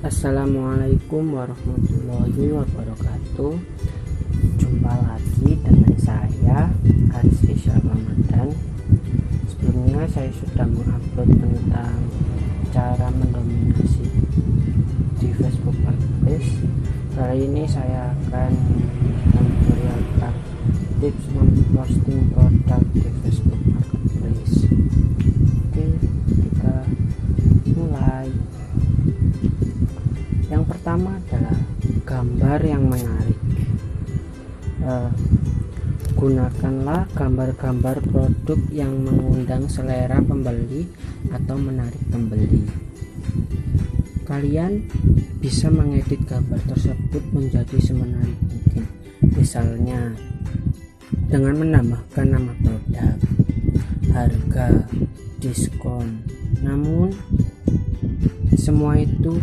Assalamualaikum warahmatullahi wabarakatuh. Jumpa lagi dengan saya Aziz Ramadan. Sebelumnya saya sudah mengupload tentang cara mendominasi di Facebook Marketplace. Kali ini saya akan tutorialkan tips memposting produk di Facebook Marketplace. Oke, kita mulai. Yang pertama adalah gambar yang menarik. Gunakanlah gambar-gambar produk yang mengundang selera pembeli atau menarik pembeli. Kalian bisa mengedit gambar tersebut menjadi semenarik mungkin, misalnya dengan menambahkan nama produk, harga, diskon. Namun semua itu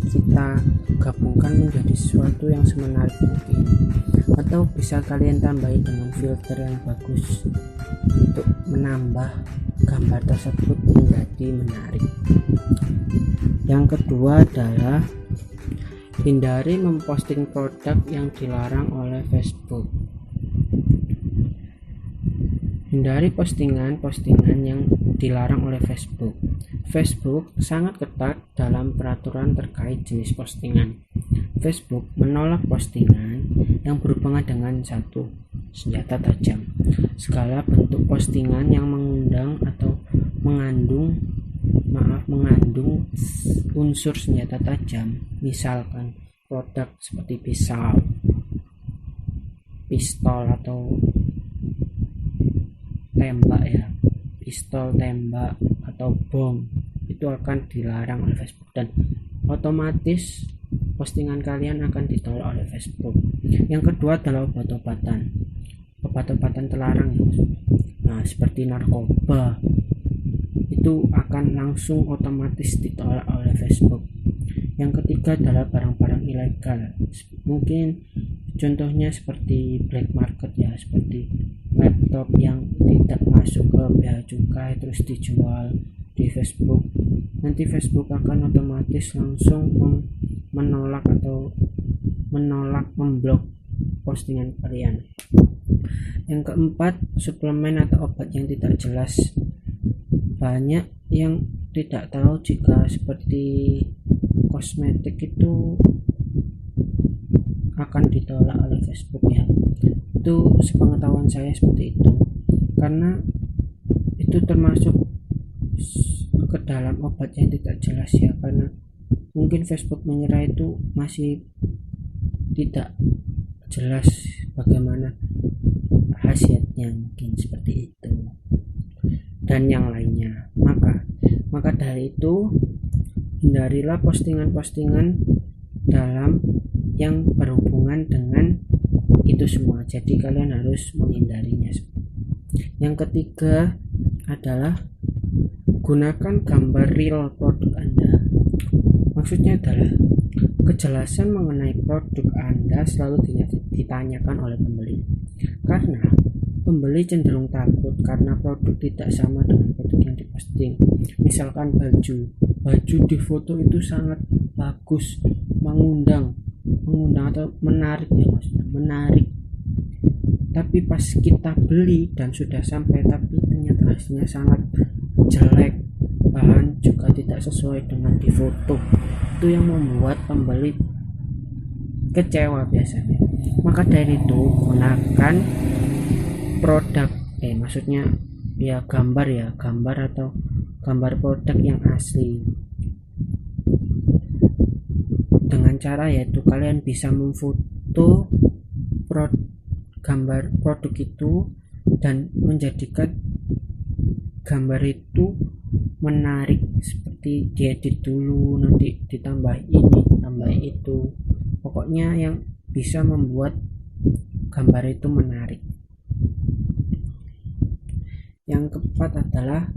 kita gabungkan menjadi sesuatu yang semenarik mungkin, atau bisa kalian tambahin dengan filter yang bagus untuk menambah gambar tersebut menjadi menarik. Yang kedua adalah hindari memposting produk yang dilarang oleh Facebook. Hindari postingan-postingan yang dilarang oleh Facebook. Facebook sangat ketat dalam peraturan terkait jenis postingan. Facebook menolak postingan yang berhubungan dengan satu senjata tajam. Segala bentuk postingan yang mengundang atau mengandung unsur senjata tajam, misalkan produk seperti pisau, pistol atau tembak pistol, tembak atau bom, itu akan dilarang oleh Facebook dan otomatis postingan kalian akan ditolak oleh Facebook. Yang kedua adalah obat-obatan terlarang seperti narkoba, itu akan langsung otomatis ditolak oleh Facebook. Yang ketiga adalah barang-barang ilegal, mungkin contohnya seperti black market seperti laptop yang tidak masuk ke bea cukai terus dijual di Facebook. Nanti Facebook akan otomatis langsung menolak memblok postingan kalian. Yang keempat, suplemen atau obat yang tidak jelas. Banyak yang tidak tahu jika seperti kosmetik itu akan ditolak oleh Facebook Itu sepengetahuan saya seperti itu, karena itu termasuk ke dalam obat yang tidak jelas karena mungkin Facebook mengira itu masih tidak jelas bagaimana khasiatnya, mungkin seperti itu dan yang lainnya. Maka dari itu hindarilah postingan-postingan dalam yang berhubungan dengan itu semua. Jadi kalian harus menghindarinya. Yang ketiga adalah gunakan gambar real produk Anda. Maksudnya adalah kejelasan mengenai produk Anda selalu ditanyakan oleh pembeli, karena pembeli cenderung takut karena produk tidak sama dengan produk yang diposting. Misalkan baju di foto itu sangat bagus, mengundang atau menarik menarik, tapi pas kita beli dan sudah sampai tapi ternyata hasilnya sangat jelek, bahan juga tidak sesuai dengan di foto. Itu yang membuat pembeli kecewa biasanya. Maka dari itu gunakan produk gambar atau gambar produk yang asli, dengan cara yaitu kalian bisa memfoto gambar produk itu dan menjadikan gambar itu menarik, seperti diedit dulu, nanti ditambah ini tambah itu, pokoknya yang bisa membuat gambar itu menarik. Yang keempat adalah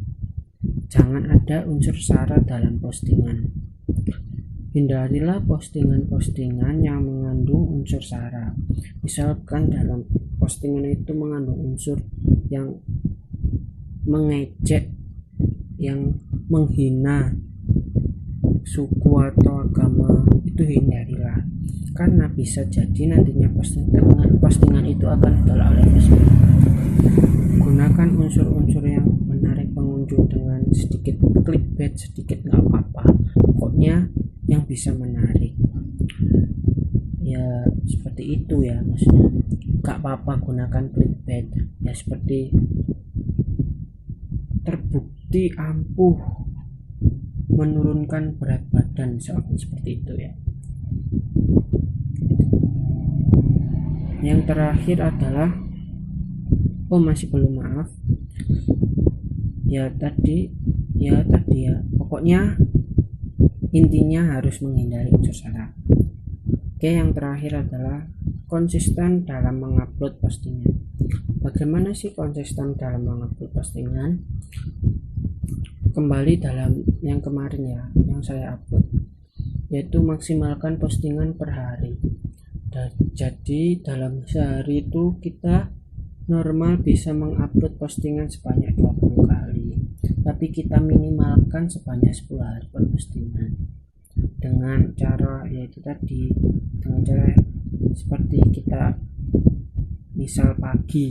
jangan ada unsur sara dalam postingan. Hindarilah postingan-postingan yang mengandung unsur sara. Misalkan dalam postingan itu mengandung unsur yang mengejek, yang menghina, suku atau agama itu hindarilah, karena bisa jadi nantinya postingan itu akan ditolak oleh Facebook. Gunakan unsur-unsur yang menarik pengunjung dengan sedikit clickbait, sedikit nggak apa-apa, pokoknya yang bisa menarik ya, seperti itu ya, maksudnya nggak apa-apa gunakan clickbait ya, seperti terbukti ampuh menurunkan berat badan misalkan, seperti itu ya. Yang terakhir adalah masih belum, maaf ya, tadi ya pokoknya intinya harus menghindari unsur sara. Oke, yang terakhir adalah konsisten dalam mengupload postingan. Bagaimana sih konsisten dalam mengupload postingan? Kembali dalam yang kemarin ya, yang saya upload, yaitu maksimalkan postingan per hari. Jadi dalam sehari itu kita normal bisa mengupload postingan sebanyak 20 kali, tapi kita minimalkan sebanyak 10 hari per postingan, dengan cara yaitu tadi, dengan cara seperti kita misal pagi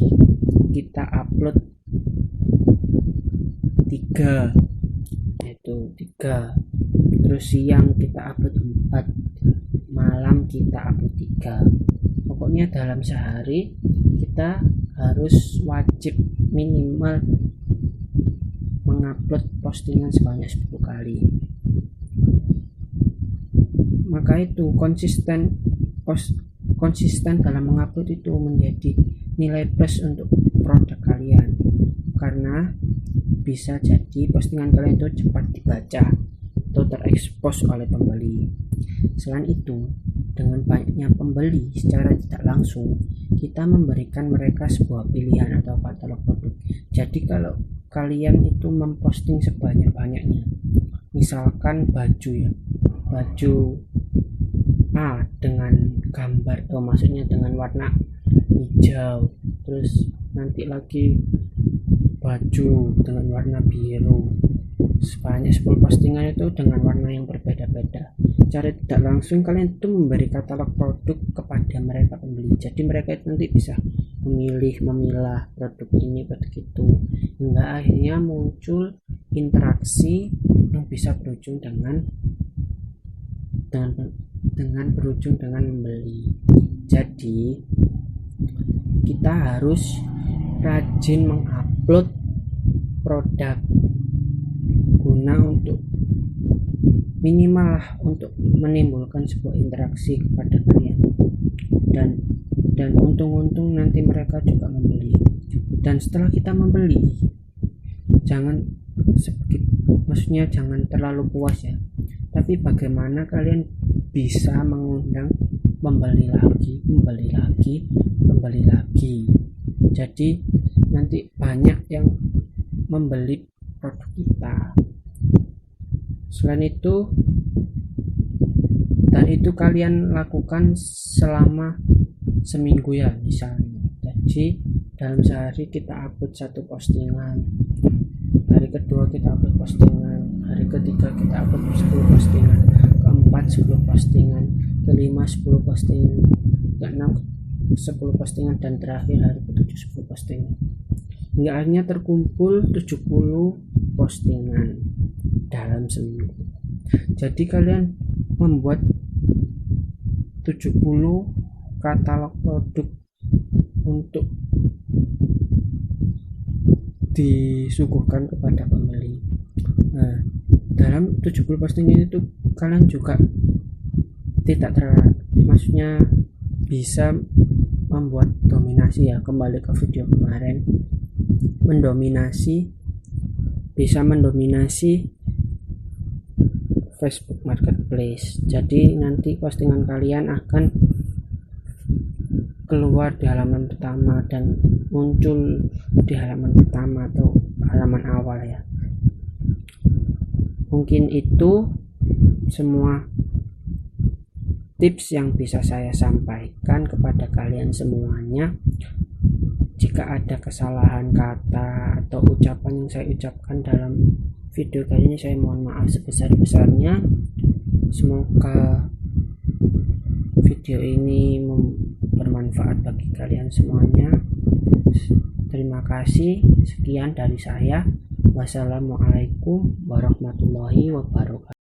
kita upload 3, terus siang kita upload 4, malam kita upload 3. Pokoknya dalam sehari kita harus wajib minimal mengupload postingan sebanyak 10 kali. Maka itu konsisten dalam mengupload itu menjadi nilai plus untuk produk kalian, karena bisa jadi postingan kalian itu cepat dibaca atau terekspos oleh pembeli. Selain itu, dengan banyaknya pembeli secara tidak langsung, kita memberikan mereka sebuah pilihan atau katalog produk. Jadi kalau kalian itu memposting sebanyak-banyaknya, misalkan baju ya, baju A dengan gambar, maksudnya dengan warna hijau, terus nanti lagi baju dengan warna biru, sebanyak 10 postingan itu dengan warna yang berbeda-beda. Cara tidak langsung kalian itu memberi katalog produk kepada mereka pembeli, jadi mereka itu nanti bisa memilah produk ini, produk itu, hingga akhirnya muncul interaksi yang bisa berujung dengan membeli. Jadi kita harus rajin mengupload produk guna untuk minimal lah, untuk menimbulkan sebuah interaksi kepada kalian, dan untung-untung nanti mereka juga membeli. Dan setelah kita membeli, maksudnya jangan terlalu puas ya, tapi bagaimana kalian bisa mengundang membeli lagi. Jadi nanti banyak yang membeli produk kita. Selain itu, dan itu kalian lakukan selama seminggu ya, misalnya. Jadi dalam sehari kita upload 1 postingan, hari kedua kita upload postingan, hari ketiga kita upload 10 postingan, keempat 10 postingan, kelima 10 postingan, keenam 10 postingan, dan terakhir hari ke-7 10 postingan. Hingga akhirnya terkumpul 70 postingan dalam seminggu. Jadi kalian membuat 70 katalog produk untuk disuguhkan kepada pembeli. Nah, dalam 70 postingan itu kalian juga maksudnya bisa membuat dominasi ya, kembali ke video kemarin, bisa mendominasi Facebook Marketplace. Jadi nanti postingan kalian akan keluar di halaman pertama dan muncul di halaman pertama atau halaman awal ya. Mungkin itu semua tips yang bisa saya sampaikan kepada kalian semuanya. Jika ada kesalahan kata atau ucapan yang saya ucapkan dalam video kali ini, saya mohon maaf sebesar-besarnya. Semoga video ini bermanfaat bagi kalian semuanya. Terima kasih, sekian dari saya. Wassalamualaikum warahmatullahi wabarakatuh.